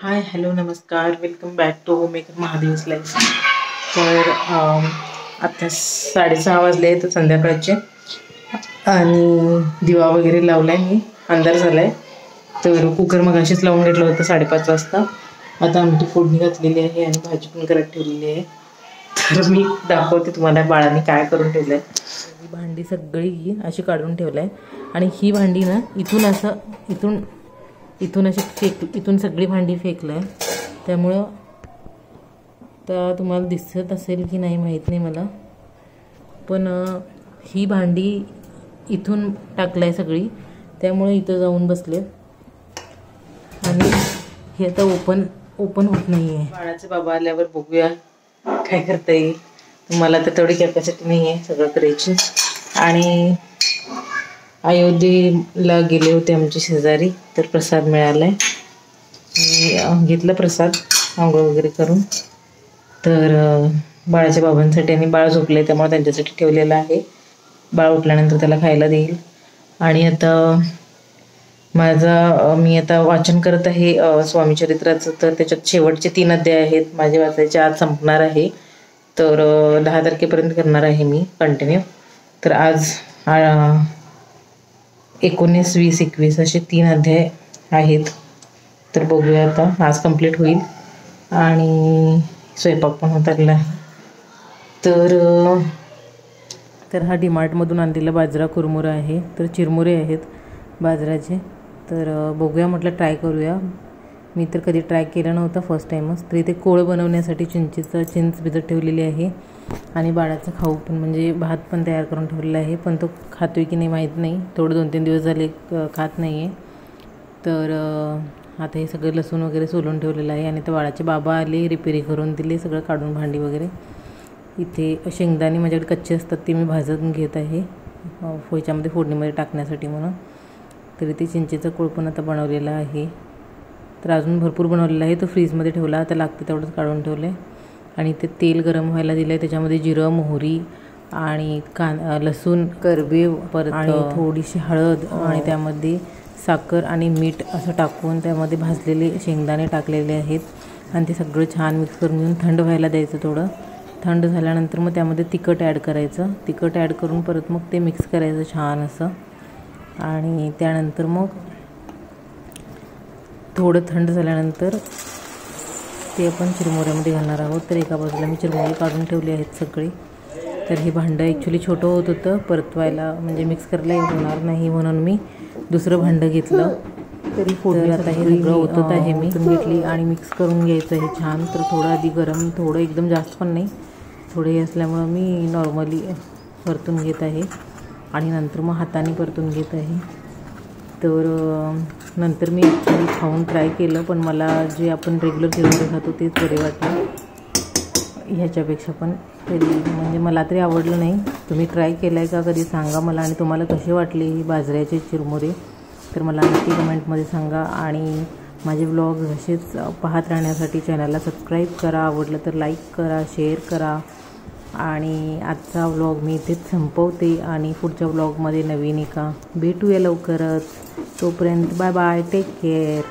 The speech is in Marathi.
हाय हॅलो नमस्कार, welcome back to homemaker Mahadev's life. तर आता 6:30 वाजले तर संध्याकाळचे आणि दिवा वगैरे लावलाय मी. अंधार झालाय तर कुकर मग अशीच लावून घेतलं होतं 5:30 वाजता. आता आमटी फोडणी घातलेली आहे आणि भाजी पण करत ठेवलेली आहे. तर मी दाखवते तुम्हाला बाळाने काय करून ठेवलंय. ही भांडी सगळी अशी काढून ठेवलंय आणि ही भांडी ना इथून अशी इथून सगळी भांडी फेकलंय. त्यामुळं तर तुम्हाला दिसत असेल की नाही माहीत नाही मला, पण ही भांडी इथून टाकलाय सगळी, त्यामुळे इथं जाऊन बसले आणि हे आता ओपन होत नाही आहे. बाळाचे बाबा आल्यावर बघूया काय करता येईल. मला तर तेवढी कॅपॅसिटी नाही आहे सगळं करायची. आणि अयोध्येला गेले होते आमचे शेजारी, तर प्रसाद मिळालाय. घेतला प्रसाद आंघोळ वगैरे करून. तर बाळाच्या बाबांसाठी आणि बाळ झोपले त्यामुळे त्यांच्यासाठी ठेवलेलं आहे. बाळ उठल्यानंतर त्याला खायला देईल. आणि आता मी आता वाचन करत आहे स्वामी चरित्राचं. तर त्याच्यात शेवटचे 3 अध्याय आहेत माझे वाचायचे. आज संपणार आहे, तर 10 तारखेपर्यंत करणार आहे मी कंटिन्यू. तर आज 19, 20, 21 असे 3 अध्याय आहेत. तर बघूया आता, आज कंप्लीट होईल. आणि स्वयंपाक पण उतरला. तर हा डीमार्टमधून आणलेला बाजरा कुरमुरा आहे. तर चिरमुरे आहेत बाजराचे. तर बघूया म्हटलं ट्राय करूया. मी तर कधी ट्राय केलं नव्हतं, फर्स्ट टाईमच. तर इथे कोळ बनवण्यासाठी चिंच भिजत ठेवलेली आहे. आणि बाळाचा खाऊ पण म्हणजे भात पण तयार करून ठेवलेला आहे, पण तो खातोय की नाही माहीत नाही. थोडं 2-3 दिवस झाले खात नाही आहे. तर आता हे सगळं लसूण वगैरे सोलून ठेवलेलं आहे. आणि तर बाळाचे बाबा आले, रिपेरी करून दिले सगळं काढून भांडी वगैरे. इथे शेंगदाणे माझ्याकडे कच्चे असतात, ते मी भाजून घेत आहे ह्याच्यामध्ये फोडणीमध्ये टाकण्यासाठी म्हणून. तर इथे चिंचेचा कोळ पण आता बनवलेला आहे. तर अजून भरपूर बनवलेला आहे, तो फ्रीजमध्ये ठेवला. आता लागते तेवढंच काढून ठेवलं आहे. आणि इथे तेल गरम व्हायला दिलं आहे. त्याच्यामध्ये जिरं, मोहरी आणि लसूण, करबीव, परत आणि थोडीशी हळद आणि त्यामध्ये साखर आणि मीठ असं टाकून त्यामध्ये भाजलेले शेंगदाणे टाकलेले आहेत. आणि ते सगळं छान मिक्स करून घेऊन थंड व्हायला द्यायचं. थोडं थंड झाल्यानंतर मग त्यामध्ये तिखट ॲड करायचं. तिखट ॲड करून परत मग ते मिक्स करायचं छान असं. आणि त्यानंतर मग थोडं थंड झाल्यानंतर ते आपण चिरमुऱ्यामध्ये घालणार आहोत. तर एका बाजूला मी चिरमुरे काढून ठेवले आहेत सगळे. तर हे भांडं ॲक्च्युली छोटं होत होतं, परतवायला म्हणजे मिक्स करायला होणार नाही म्हणून मी दुसरं भांडं घेतलं. तरी फोडणी आता हे सगळं होतं आहे मी घेतली आणि मिक्स करून घ्यायचं आहे छान. तर थोडं आधी गरम, थोडं एकदम जास्त पण नाही, थोडं हे असल्यामुळं मी नॉर्मली परतून घेत आहे. आणि नंतर मग हाताने परतून घेत आहे. तर नंतर मी ॲक्च्युली खाऊन ट्राय केलं, पण मला जे आपण रेग्युलर चिरमुरे खातो तेच बरे वाटले ह्याच्यापेक्षा. पण तरी म्हणजे मला तरी आवडलं नाही. तुम्ही ट्राय केलं आहे का कधी सांगा मला. आणि तुम्हाला कसे वाटले ही बाजऱ्याचे चिरमुरे तर मला नक्की कमेंटमध्ये सांगा. आणि माझे व्लॉग असेच पाहत राहण्यासाठी चॅनलला सबस्क्राईब करा. आवडलं तर लाईक करा, शेअर करा. आणि आजचा व्लॉग मी इथेच संपवते आणि पुढच्या व्लॉगमध्ये नवीन एका भेटूया लवकरच. तोपर्यंत बाय बाय, टेक केअर.